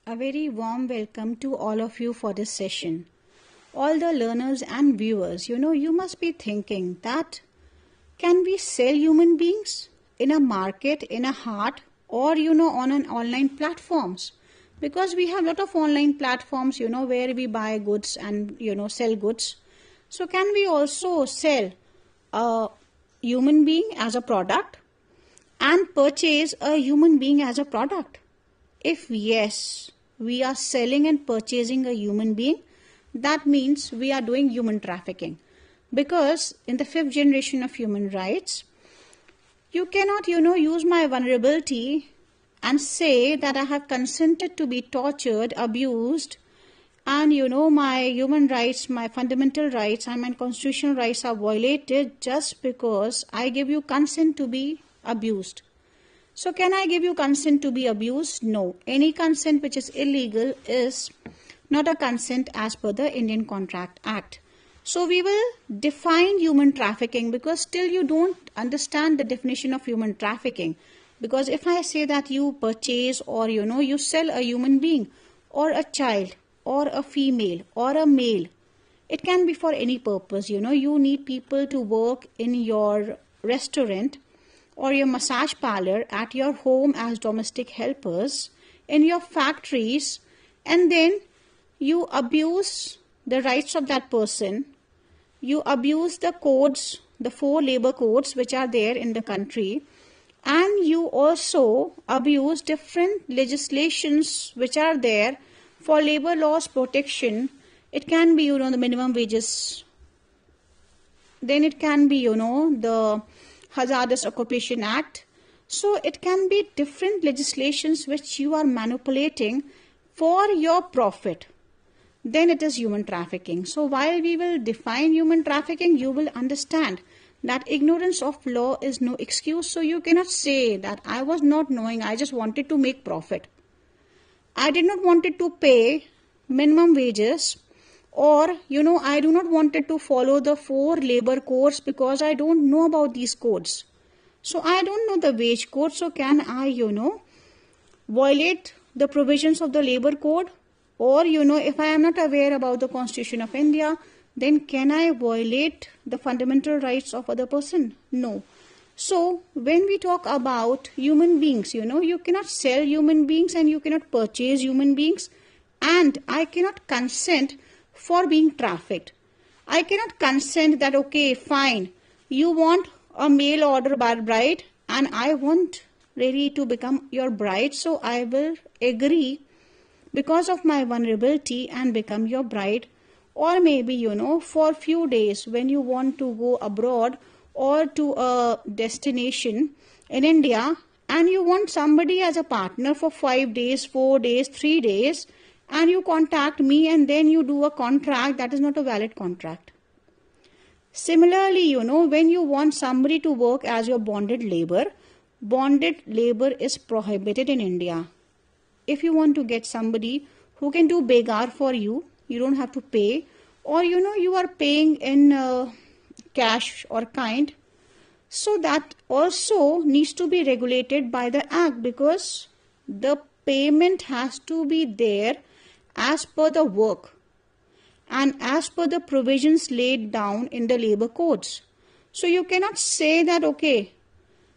A very warm welcome to all of you for this session. All the learners and viewers, you must be thinking that can we sell human beings in a market, in a heart, or on an online platforms? Because we have a lot of online platforms, where we buy goods and sell goods. So can we also sell a human being as a product and purchase a human being as a product? If yes, we are selling and purchasing a human being, that means we are doing human trafficking. Because in the 5th generation of human rights, you cannot, use my vulnerability and say that I have consented to be tortured, abused, and my human rights, my fundamental rights and my constitutional rights are violated just because I give you consent to be abused. So can I give you consent to be abused? No. Any consent which is illegal is not a consent as per the Indian Contract Act. So we will define human trafficking because still you don't understand the definition of human trafficking. Because if I say that you purchase or you sell a human being or a child or a female or a male, it can be for any purpose. You need people to work in your restaurant or your massage parlor, at your home as domestic helpers, in your factories, and then you abuse the rights of that person. You abuse the codes, the 4 labor codes which are there in the country, and you also abuse different legislations which are there for labor laws protection. It can be, the minimum wages. Then it can be, the Hazardous Occupation Act. So it can be different legislations which you are manipulating for your profit. Then it is human trafficking. So while we will define human trafficking, you will understand that ignorance of law is no excuse. So you cannot say that I was not knowing, I just wanted to make profit. I did not wanted to pay minimum wages, or I do not wanted to follow the 4 labor codes because I don't know about these codes. So I don't know the wage code. So can I violate the provisions of the labor code? Or if I am not aware about the Constitution of India, then can I violate the fundamental rights of other person? No. So when we talk about human beings, you cannot sell human beings and you cannot purchase human beings, and I cannot consent for being trafficked. I cannot consent that, okay, fine, you want a mail order bride and I want really to become your bride, so I will agree because of my vulnerability and become your bride. Or maybe, for few days when you want to go abroad or to a destination in India and you want somebody as a partner for 5 days, 4 days, 3 days, and you contact me and then you do a contract, that is not a valid contract. Similarly, when you want somebody to work as your bonded labor is prohibited in India. If you want to get somebody who can do begar for you, you don't have to pay, or you are paying in cash or kind. So that also needs to be regulated by the Act, because the payment has to be there as per the work and as per the provisions laid down in the labor codes. So you cannot say that, okay,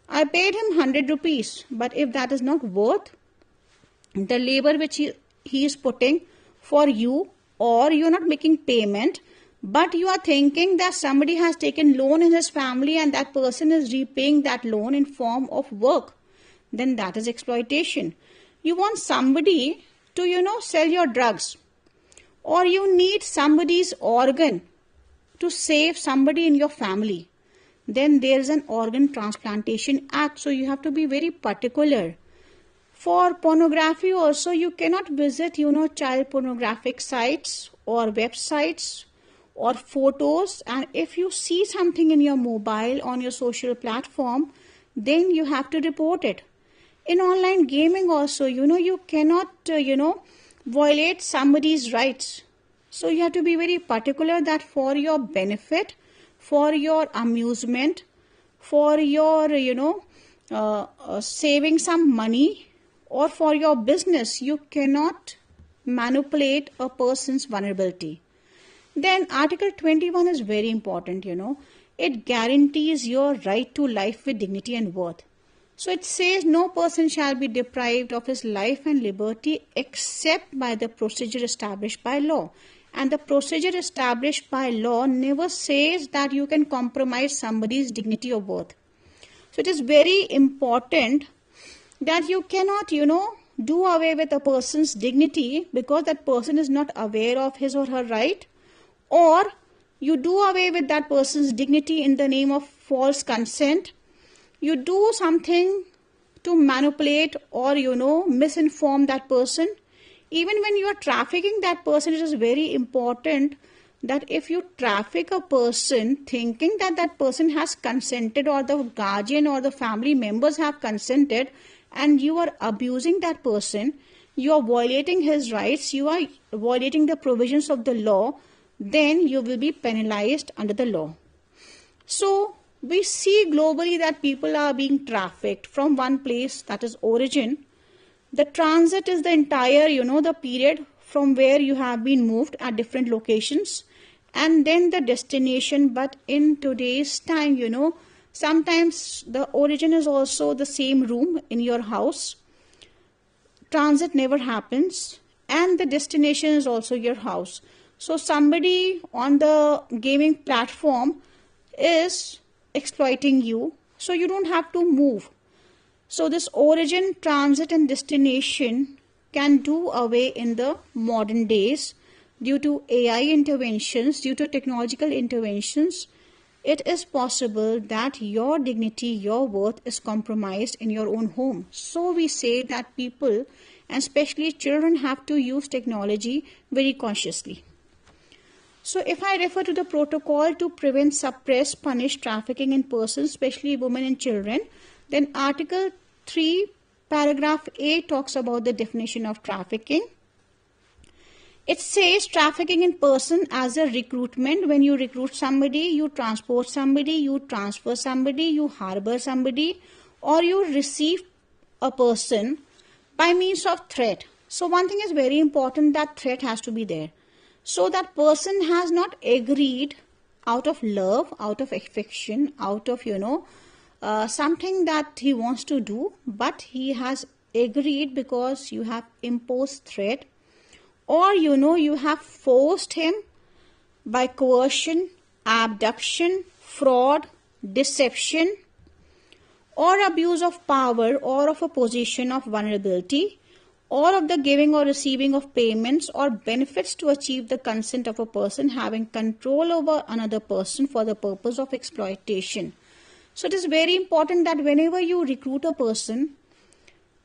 I paid him 100 rupees, but if that is not worth the labor which he is putting for you, or you are not making payment, but you are thinking that somebody has taken loan in his family and that person is repaying that loan in form of work, then that is exploitation. You want somebody to, sell your drugs, or you need somebody's organ to save somebody in your family, then there is an organ transplantation act. So you have to be very particular. For pornography also, you cannot visit, child pornographic sites or websites or photos. And if you see something in your mobile, on your social platform, then you have to report it. In online gaming also, you cannot, violate somebody's rights. So you have to be very particular that for your benefit, for your amusement, for your, saving some money, or for your business, you cannot manipulate a person's vulnerability. Then Article 21 is very important, It guarantees your right to life with dignity and worth. So it says no person shall be deprived of his life and liberty except by the procedure established by law. And the procedure established by law never says that you can compromise somebody's dignity or worth. So it is very important that you cannot, do away with a person's dignity because that person is not aware of his or her right, or you do away with that person's dignity in the name of false consent. You do something to manipulate or, misinform that person. Even when you are trafficking that person, it is very important that if you traffic a person thinking that that person has consented, or the guardian or the family members have consented, and you are abusing that person, you are violating his rights, you are violating the provisions of the law, then you will be penalized under the law. So we see globally that people are being trafficked from one place, that is origin. The transit is the entire, the period from where you have been moved at different locations, and then the destination. But in today's time, sometimes the origin is also the same room in your house. Transit never happens, and the destination is also your house. So somebody on the gaming platform is exploiting you, so you don't have to move. So this origin, transit and destination can do away in the modern days due to AI interventions, due to technological interventions. It is possible that your dignity, your worth is compromised in your own home. So we say that people, and especially children, have to use technology very consciously. So if I refer to the protocol to prevent, suppress, punish trafficking in persons, especially women and children, then Article 3, paragraph A talks about the definition of trafficking. It says trafficking in person as a recruitment. When you recruit somebody, you transport somebody, you transfer somebody, you harbor somebody, or you receive a person by means of threat. So one thing is very important, that threat has to be there. So that person has not agreed out of love, out of affection, out of, something that he wants to do, but he has agreed because you have imposed threat, or you have forced him by coercion, abduction, fraud, deception, or abuse of power, or of a position of vulnerability, or of the giving or receiving of payments or benefits to achieve the consent of a person having control over another person for the purpose of exploitation. So it is very important that whenever you recruit a person,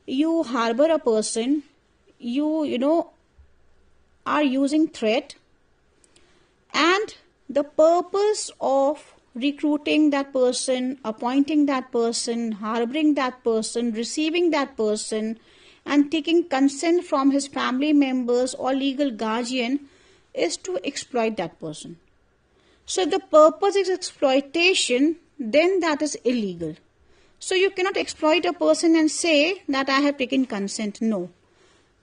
you harbor a person, you are using threat, and the purpose of recruiting that person, appointing that person, harboring that person, receiving that person, and taking consent from his family members or legal guardian is to exploit that person. So if the purpose is exploitation, then that is illegal. So you cannot exploit a person and say that I have taken consent. No.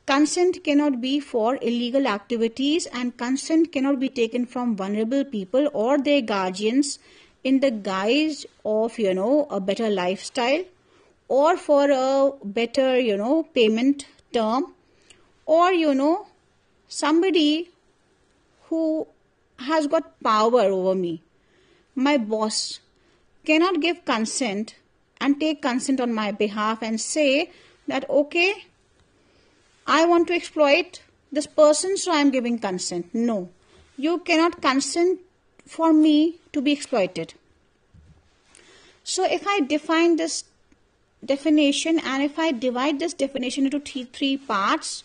Consent cannot be for illegal activities, and consent cannot be taken from vulnerable people or their guardians in the guise of, a better lifestyle, or for a better, payment term, or, somebody who has got power over me. My boss cannot give consent and take consent on my behalf and say that, okay, I want to exploit this person, so I am giving consent. No, you cannot consent for me to be exploited. So if I define this definition and if I divide this definition into three parts,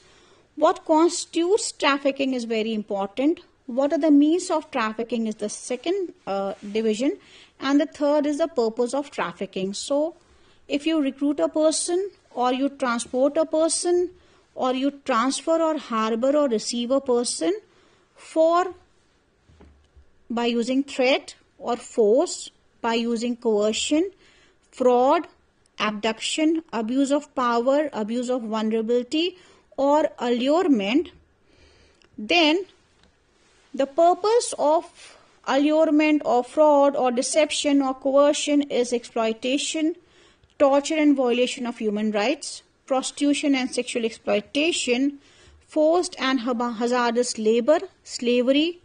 what constitutes trafficking is very important. What are the means of trafficking is the second division, and the third is the purpose of trafficking. So if you recruit a person, or you transport a person, or you transfer or harbor or receive a person by using threat or force, by using coercion, fraud, abduction, abuse of power, abuse of vulnerability, or allurement, then the purpose of allurement or fraud or deception or coercion is exploitation, torture and violation of human rights, prostitution and sexual exploitation, forced and hazardous labor, slavery,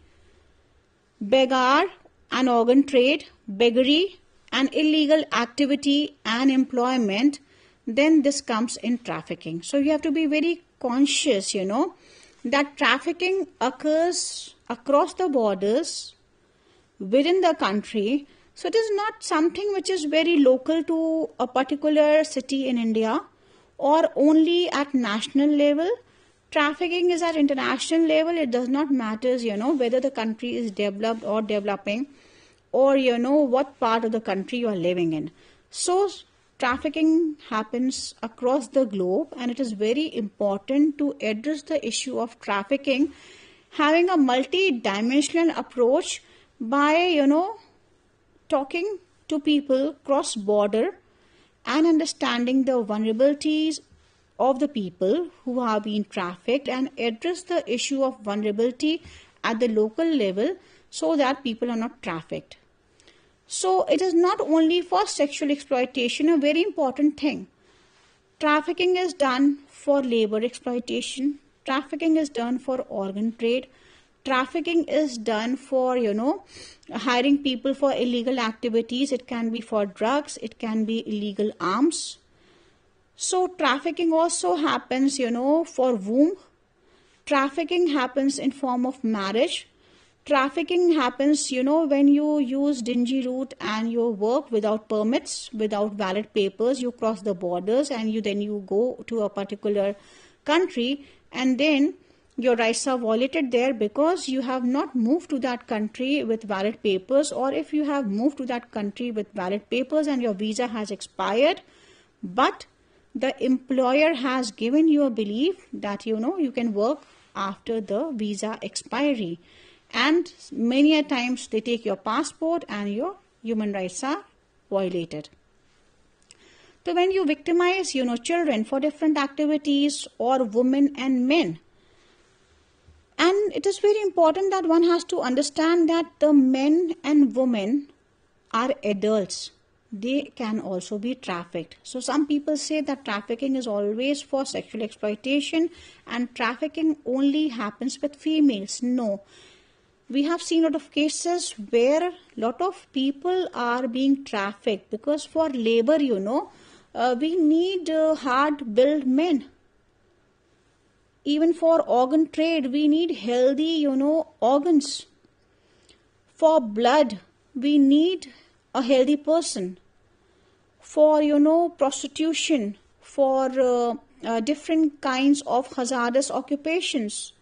begar and organ trade, beggary and illegal activity and employment. Then this comes in trafficking. So you have to be very conscious, that trafficking occurs across the borders within the country. So it is not something which is very local to a particular city in India or only at national level. Trafficking is at international level. It does not matter, whether the country is developed or developing, or what part of the country you are living in. So trafficking happens across the globe, and it is very important to address the issue of trafficking having a multi-dimensional approach by talking to people cross border and understanding the vulnerabilities of the people who are being trafficked, and address the issue of vulnerability at the local level so that people are not trafficked. So it is not only for sexual exploitation, a very important thing. Trafficking is done for labor exploitation. Trafficking is done for organ trade. Trafficking is done for, hiring people for illegal activities. It can be for drugs. It can be illegal arms. So trafficking also happens, for womb. Trafficking happens in form of marriage. Trafficking happens, when you use dingy route and you work without permits, without valid papers. You cross the borders and you go to a particular country, and then your rights are violated there because you have not moved to that country with valid papers, or if you have moved to that country with valid papers and your visa has expired, but the employer has given you a belief that you can work after the visa expiry. And many a times they take your passport and your human rights are violated. So when you victimize, children for different activities, or women and men, and it is very important that one has to understand that the men and women are adults. They can also be trafficked. So some people say that trafficking is always for sexual exploitation and trafficking only happens with females. No. We have seen a lot of cases where a lot of people are being trafficked because for labor, we need hard-built men. Even for organ trade, we need healthy, organs. For blood, we need a healthy person. For, prostitution, for different kinds of hazardous occupations.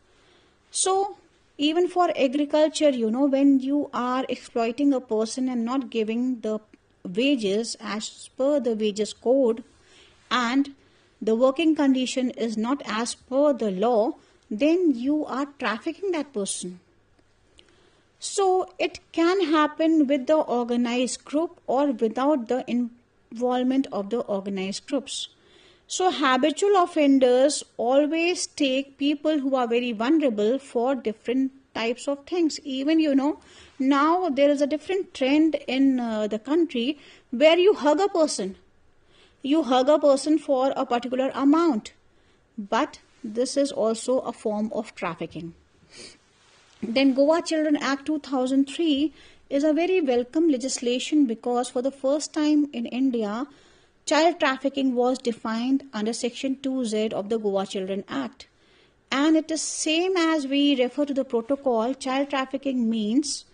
So, even for agriculture, when you are exploiting a person and not giving the wages as per the wages code, and the working condition is not as per the law, then you are trafficking that person. So it can happen with the organized group or without the involvement of the organized groups. So habitual offenders always take people who are very vulnerable for different types of things. Even, now there is a different trend in the country where you hug a person. You hug a person for a particular amount. But this is also a form of trafficking. Then Goa Children Act 2003 is a very welcome legislation because for the first time in India, child trafficking was defined under Section 2Z of the Goa Children Act. And it is same as we refer to the protocol. Child trafficking means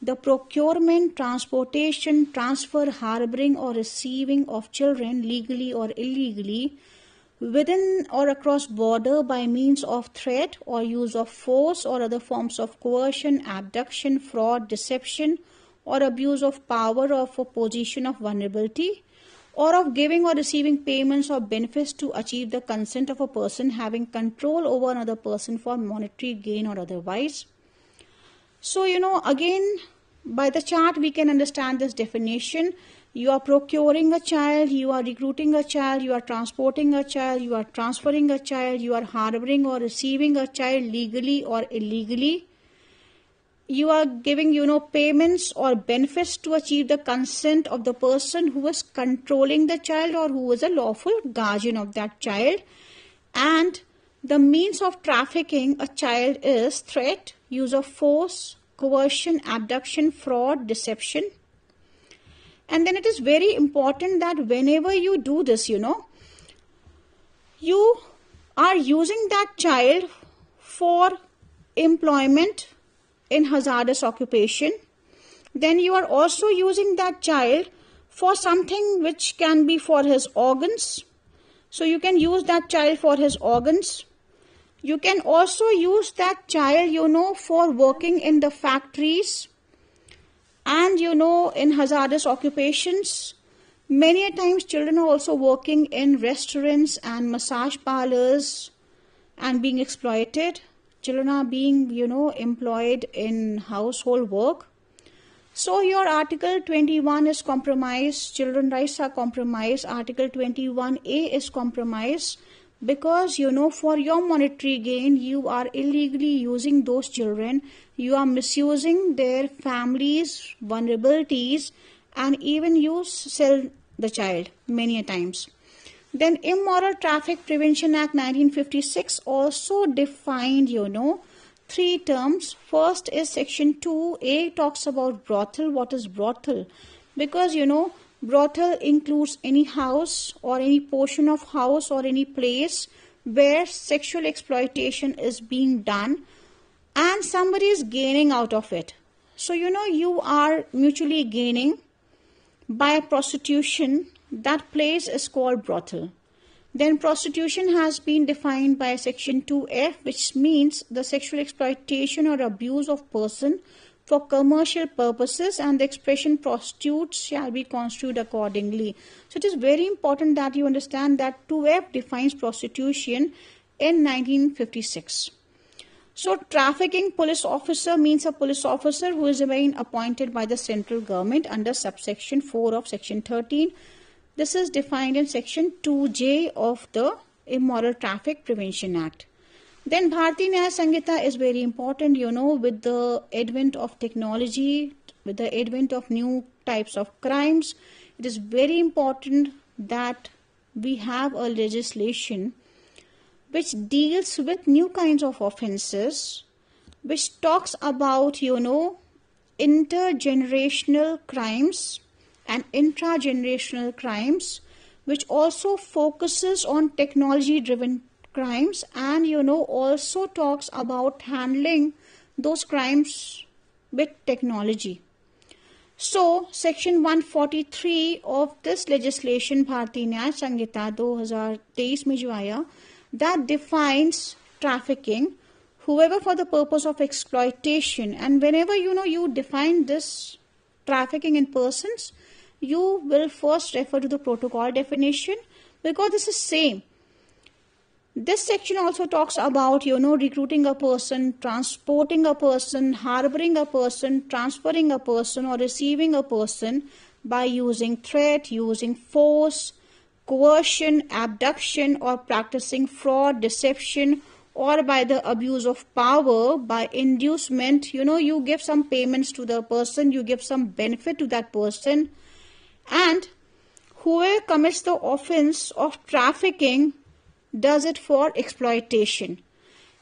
the procurement, transportation, transfer, harboring or receiving of children legally or illegally within or across border by means of threat or use of force or other forms of coercion, abduction, fraud, deception or abuse of power or for position of vulnerability, or of giving or receiving payments or benefits to achieve the consent of a person having control over another person for monetary gain or otherwise. So, again, by the chart we can understand this definition. You are procuring a child, you are recruiting a child, you are transporting a child, you are transferring a child, you are harboring or receiving a child legally or illegally. You are giving, payments or benefits to achieve the consent of the person who is controlling the child or who is a lawful guardian of that child. And the means of trafficking a child is threat, use of force, coercion, abduction, fraud, deception. And then it is very important that whenever you do this, you are using that child for employment in hazardous occupation. Then you are also using that child for something which can be for his organs. So you can use that child for his organs. You can also use that child, for working in the factories and, in hazardous occupations. Many a times children are also working in restaurants and massage parlors and being exploited. Children are being, employed in household work. So your Article 21 is compromised. Children rights are compromised. Article 21A is compromised because, for your monetary gain, you are illegally using those children. You are misusing their families' vulnerabilities, and even you sell the child many a times. Then Immoral Traffic Prevention Act 1956 also defined, 3 terms. First is Section 2A talks about brothel. What is brothel? Because, brothel includes any house or any portion of house or any place where sexual exploitation is being done and somebody is gaining out of it. So, you are mutually gaining by prostitution. That place is called brothel. Then prostitution has been defined by Section 2F, which means the sexual exploitation or abuse of person for commercial purposes, and the expression prostitutes shall be construed accordingly. So it is very important that you understand that 2F defines prostitution in 1956. So trafficking police officer means a police officer who is being appointed by the central government under subsection 4 of Section 13. This is defined in Section 2J of the Immoral Traffic Prevention Act. Then Bharatiya Nyaya Sanhita is very important, with the advent of technology, with the advent of new types of crimes. It is very important that we have a legislation which deals with new kinds of offenses, which talks about, intergenerational crimes and intragenerational crimes, which also focuses on technology-driven crimes and, also talks about handling those crimes with technology. So, Section 143 of this legislation, Bharatiya Nyaya Sanhita 2023 में जो आया, that defines trafficking, whoever for the purpose of exploitation. And whenever, you define this trafficking in persons, you will first refer to the protocol definition because this is same. This section also talks about, recruiting a person, transporting a person, harboring a person, transferring a person or receiving a person by using threat, using force, coercion, abduction or practicing fraud, deception, or by the abuse of power, by inducement. You give some payments to the person, you give some benefit to that person. And whoever commits the offense of trafficking does it for exploitation.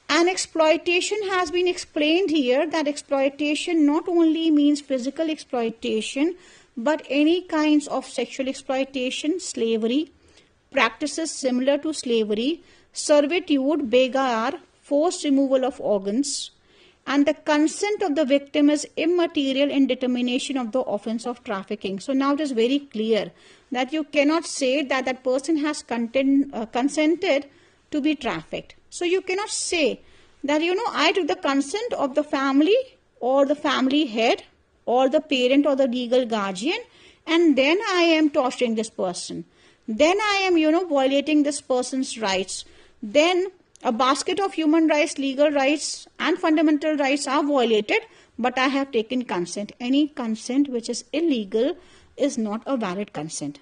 And exploitation has been explained here that exploitation not only means physical exploitation, but any kinds of sexual exploitation, slavery, practices similar to slavery, servitude, begar, forced removal of organs, and the consent of the victim is immaterial in determination of the offense of trafficking. So now it is very clear that you cannot say that that person has consented to be trafficked. So you cannot say that, I took the consent of the family or the family head or the parent or the legal guardian, and then I am torturing this person. Then I am, violating this person's rights. Then a basket of human rights, legal rights, and fundamental rights are violated, but I have taken consent. Any consent which is illegal is not a valid consent.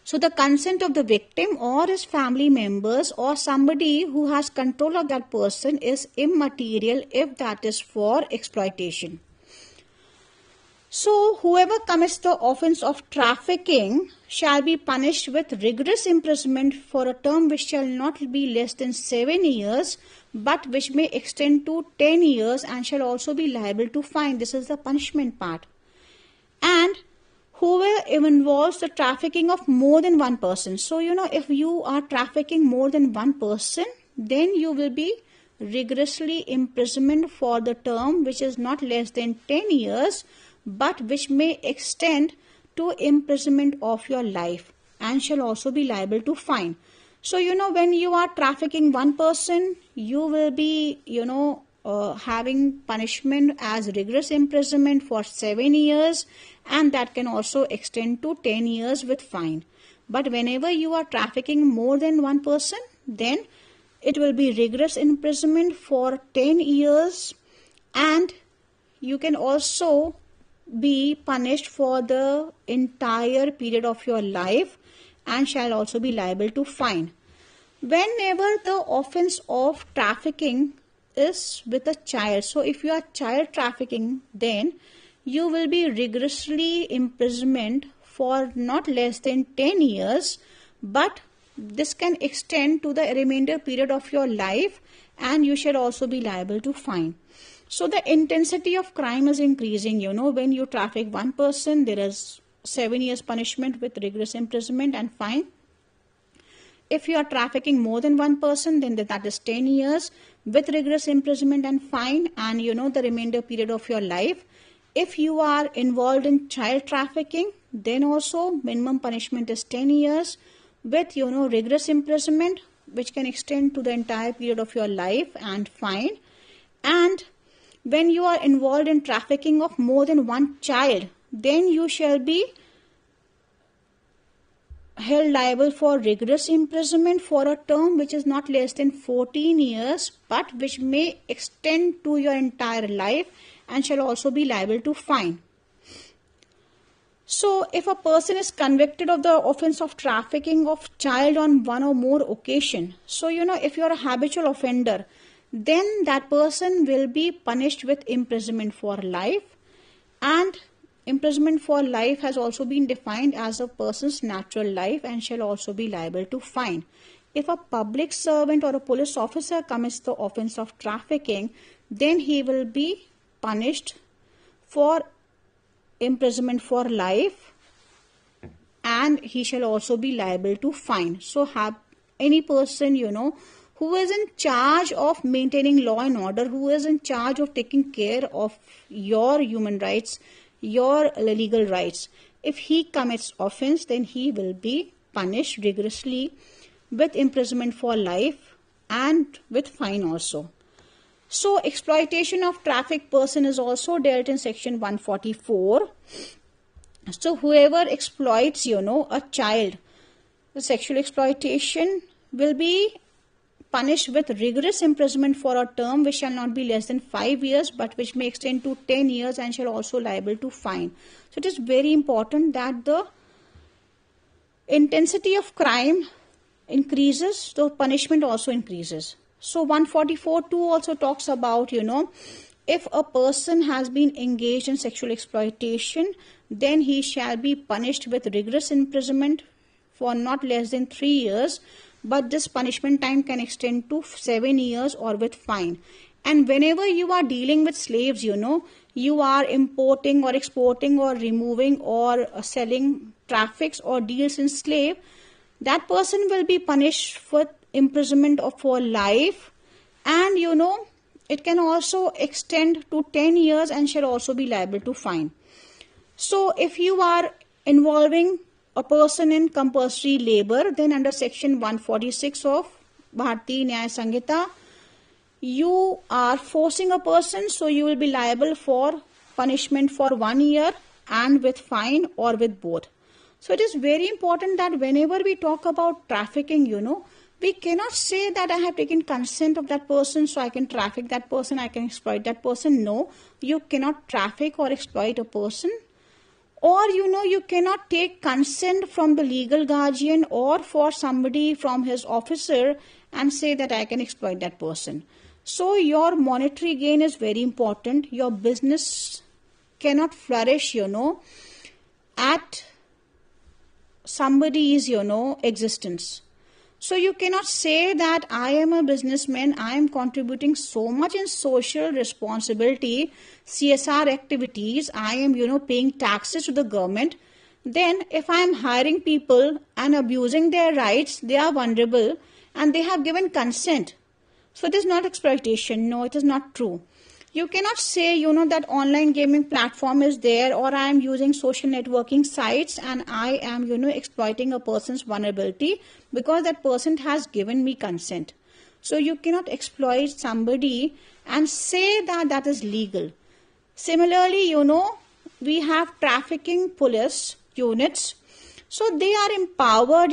So the consent of the victim or his family members or somebody who has control of that person is immaterial if that is for exploitation. So whoever commits the offense of trafficking shall be punished with rigorous imprisonment for a term which shall not be less than 7 years, but which may extend to 10 years and shall also be liable to fine. This is the punishment part. And whoever involves the trafficking of more than one person. So, if you are trafficking more than one person, then you will be rigorously imprisoned for the term which is not less than 10 years, but which may extend to imprisonment of your life and shall also be liable to fine. So, when you are trafficking one person, you will be, having punishment as rigorous imprisonment for 7 years, and that can also extend to 10 years with fine. But whenever you are trafficking more than one person, then it will be rigorous imprisonment for 10 years, and you can also be punished for the entire period of your life and shall also be liable to fine. Whenever the offense of trafficking is with a child, so if you are child trafficking, then you will be rigorously imprisoned for not less than 10 years, but this can extend to the remainder period of your life and you shall also be liable to fine. So the intensity of crime is increasing. When you traffic one person, there is 7 years punishment with rigorous imprisonment and fine. If you are trafficking more than one person, then that is 10 years with rigorous imprisonment and fine, and the remainder period of your life. If you are involved in child trafficking, then also minimum punishment is 10 years with rigorous imprisonment, which can extend to the entire period of your life and fine. And when you are involved in trafficking of more than one child, then you shall be held liable for rigorous imprisonment for a term which is not less than 14 years, but which may extend to your entire life and shall also be liable to fine. So, if a person is convicted of the offense of trafficking of child on one or more occasion, so if you are a habitual offender, then that person will be punished with imprisonment for life, and imprisonment for life has also been defined as a person's natural life and shall also be liable to fine. If a public servant or a police officer commits the offense of trafficking, then he will be punished for imprisonment for life and he shall also be liable to fine. So have any person, who is in charge of maintaining law and order, who is in charge of taking care of your human rights, your legal rights, if he commits offense, then he will be punished rigorously with imprisonment for life and with fine also. So exploitation of trafficked person is also dealt in section 144. So whoever exploits, a child, the sexual exploitation will be punished with rigorous imprisonment for a term which shall not be less than 5 years, but which may extend to 10 years and shall also liable to fine. So it is very important that the intensity of crime increases, the punishment also increases. So 144.2 also talks about, if a person has been engaged in sexual exploitation, then he shall be punished with rigorous imprisonment for not less than 3 years, but this punishment time can extend to 7 years or with fine. And whenever you are dealing with slaves, you are importing or exporting or removing or selling traffics or deals in slave, that person will be punished for imprisonment for life, and It can also extend to 10 years and shall also be liable to fine. So if you are involving a person in compulsory labor, then under section 146 of Bharatiya Nyaya Sanhita, you are forcing a person, so you will be liable for punishment for 1 year and with fine or with both. So it is very important that whenever we talk about trafficking, we cannot say that I have taken consent of that person, so I can traffic that person, I can exploit that person. No, you cannot traffic or exploit a person. Or, you cannot take consent from the legal guardian or for somebody from his officer and say that I can exploit that person. So your monetary gain is very important. Your business cannot flourish, at somebody's, existence. So you cannot say that I am a businessman, I am contributing so much in social responsibility, CSR activities, I am, paying taxes to the government. Then if I am hiring people and abusing their rights, they are vulnerable and they have given consent. So it is not exploitation. No, it is not true. You cannot say, that online gaming platform is there, or I am using social networking sites and I am, exploiting a person's vulnerability because that person has given me consent. So you cannot exploit somebody and say that that is legal. Similarly, we have trafficking police units. So they are empowered,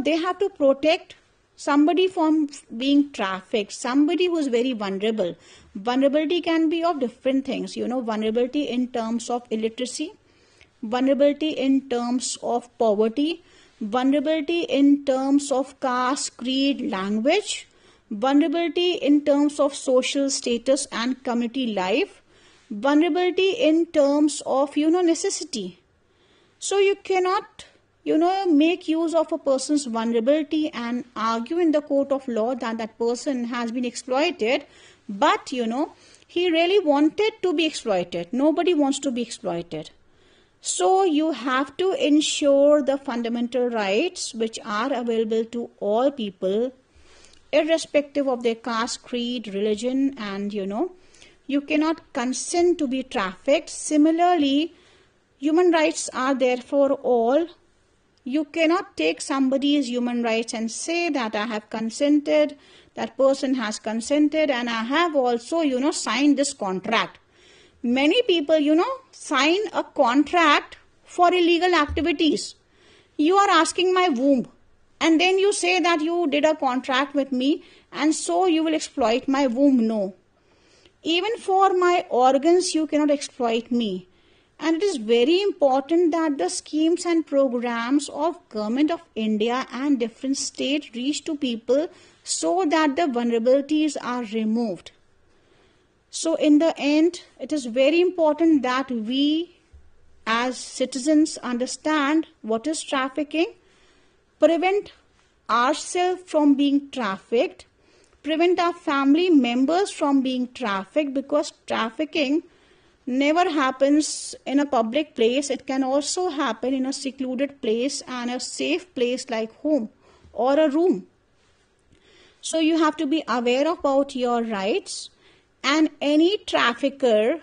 they have to protect somebody from being trafficked, somebody who is very vulnerable. Vulnerability can be of different things, vulnerability in terms of illiteracy, vulnerability in terms of poverty, vulnerability in terms of caste, creed, language, vulnerability in terms of social status and community life, vulnerability in terms of, necessity. So you cannot make use of a person's vulnerability and argue in the court of law that that person has been exploited, but he really wanted to be exploited. Nobody wants to be exploited. So you have to ensure the fundamental rights which are available to all people, irrespective of their caste, creed, religion, and you cannot consent to be trafficked. Similarly, human rights are there for all. You cannot take somebody's human rights and say that I have consented, that person has consented, and I have also, signed this contract. Many people, sign a contract for illegal activities. You are asking my womb, and then you say that you did a contract with me, and so you will exploit my womb. No. Even for my organs, you cannot exploit me. And it is very important that the schemes and programs of Government of India and different states reach to people so that the vulnerabilities are removed. So in the end, it is very important that we as citizens understand what is trafficking, prevent ourselves from being trafficked, prevent our family members from being trafficked, because trafficking never happens in a public place. It can also happen in a secluded place and a safe place like home or a room. So you have to be aware about your rights, and any trafficker,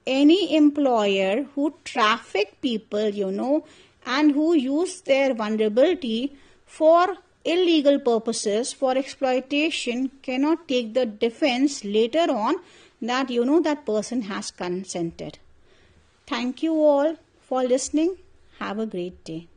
any employer who traffic people, and who use their vulnerability for illegal purposes, for exploitation, cannot take the defense later on that that person has consented. Thank you all for listening. Have a great day.